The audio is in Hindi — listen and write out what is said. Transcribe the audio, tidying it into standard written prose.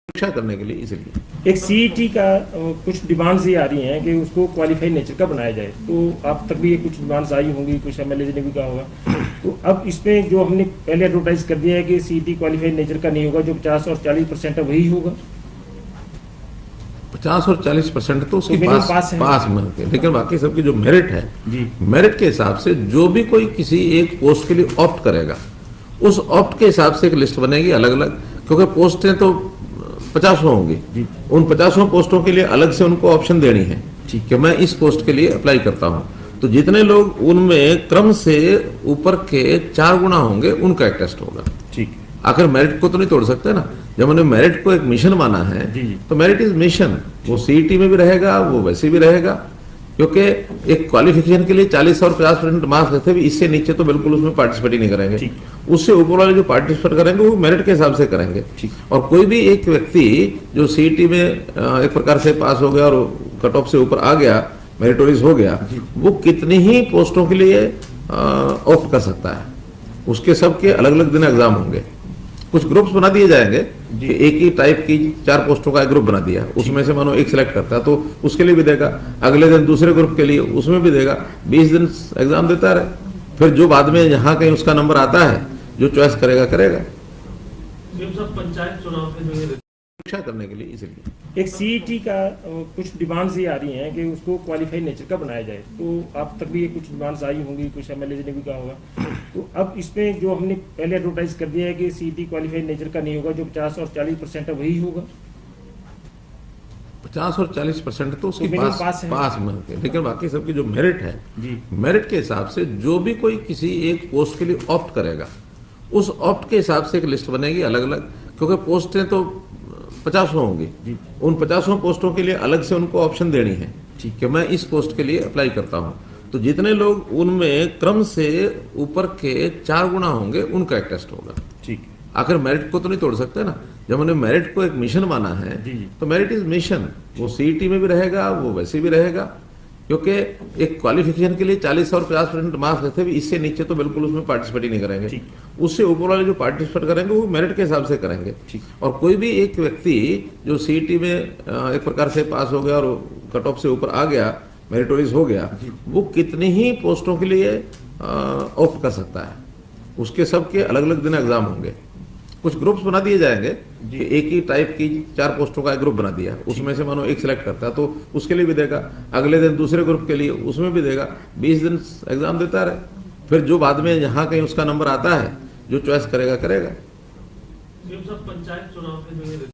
परीक्षा करने के लिए, इसलिए एक सीईटी का कुछ डिमांड्स ये आ रही हैं कि उसको क्वालिफाइड नेचर का बनाया जाए, तो आप तक भी ये कुछ डिमांड्स आई होंगी, कुछ एमएलए ने भी कहा होगा। तो अब इसमें जो हमने पहले एडवर्टाइज कर दिया है कि सीईटी क्वालिफाइड नेचर का नहीं होगा, जो 50 और 40% है वही होगा। 50 और 40% तो उसके तो पास में होते हैं, लेकिन बाकी सबकी जो मेरिट है जी, मेरिट के हिसाब से जो भी कोई किसी एक पोस्ट के लिए ऑप्ट करेगा, उस ऑप्ट के हिसाब से एक लिस्ट बनेगी अलग अलग, क्योंकि पोस्टें तो 50 होंगी। उन 50 पोस्टों के लिए अलग से उनको ऑप्शन देनी है कि मैं इस पोस्ट के लिए अप्लाई करता हूं, तो जितने लोग उनमें क्रम से ऊपर के 4 गुना होंगे उनका एक टेस्ट होगा। ठीक। आखिर मेरिट को तो नहीं तोड़ सकते ना, जब हमने मेरिट को एक मिशन माना है तो मेरिट इज मिशन, वो सीईटी में भी रहेगा, वो वैसे भी रहेगा, क्योंकि एक क्वालिफिकेशन के लिए 40 और 50% मार्क्स रहते हैं, इससे नीचे तो बिल्कुल उसमें पार्टिसिपेट ही नहीं करेंगे। उससे ऊपर वाले जो पार्टिसिपेट करेंगे वो मेरिट के हिसाब से करेंगे। और कोई भी एक व्यक्ति जो सीईटी में एक प्रकार से पास हो गया और कट ऑफ से ऊपर आ गया, मेरिटोरियस हो गया, वो कितनी ही पोस्टों के लिए ऑप्ट कर सकता है। उसके सबके अलग अलग दिन एग्जाम होंगे, कुछ ग्रुप्स बना दिए जाएंगे कि एक ही टाइप की 4 पोस्टों का एक ग्रुप बना दिया, उसमें से मानो एक सिलेक्ट करता है तो उसके लिए भी देगा, अगले दिन दूसरे ग्रुप के लिए उसमें भी देगा, 20 दिन एग्जाम देता रहे, फिर जो बाद में यहाँ कहीं उसका नंबर आता है, जो चॉइस करेगा करेगा। पंचायत चुनाव के जो परीक्षा करने के लिए, इसलिए एक सीईटी का कुछ डिमांड्स ये आ रही हैं कि उसको क्वालिफाइड नेचर का बनाया जाए, तो आप तक भी ये कुछ डिमांड्स आई होंगी, कुछ एमएलए ने भी कहा होगा। तो अब इसमें जो हमने पहले एडवर्टाइज कर दिया है कि सीईटी क्वालिफाइड नेचर का नहीं होगा, जो 50 और 40% है वही होगा। 50 और 40% तो उसके पास में होते हैं, लेकिन बाकी सबकी जो मेरिट है जी, मेरिट के हिसाब से जो भी कोई किसी एक पोस्ट के लिए ऑप्ट करेगा, उस ऑप्ट के हिसाब से एक लिस्ट बनेगी अलग अलग, क्योंकि पोस्टें तो 50 होंगी। उन 50 पोस्टों के लिए अलग से उनको ऑप्शन देनी है कि मैं इस पोस्ट के लिए अप्लाई करता हूं, तो जितने लोग उनमें क्रम से ऊपर के 4 गुना होंगे उनका एक टेस्ट होगा। ठीक। आखिर मेरिट को तो नहीं तोड़ सकते ना, जब हमने मेरिट को एक मिशन माना है तो मेरिट इज मिशन, वो सीईटी में भी रहेगा, वो वैसे भी रहेगा, क्योंकि एक क्वालिफिकेशन के लिए 40 और 50% मार्क्स रहते हैं, इससे नीचे तो बिल्कुल उसमें पार्टिसिपेट ही नहीं करेंगे। उससे ऊपर वाले जो पार्टिसिपेट करेंगे वो मेरिट के हिसाब से करेंगे। और कोई भी एक व्यक्ति जो सीईटी में एक प्रकार से पास हो गया और कट ऑफ से ऊपर आ गया, मेरिटोरियस हो गया, वो कितनी ही पोस्टों के लिए ऑप्ट कर सकता है। उसके सबके अलग अलग दिन एग्जाम होंगे, कुछ ग्रुप्स बना दिए जाएंगे कि एक ही टाइप की 4 पोस्टों का एक ग्रुप बना दिया, उसमें से मानो एक सिलेक्ट करता है तो उसके लिए भी देगा, अगले दिन दूसरे ग्रुप के लिए उसमें भी देगा, 20 दिन एग्जाम देता रहे, फिर जो बाद में यहाँ कहीं उसका नंबर आता है, जो चॉइस करेगा करेगा। पंचायत चुनाव के जो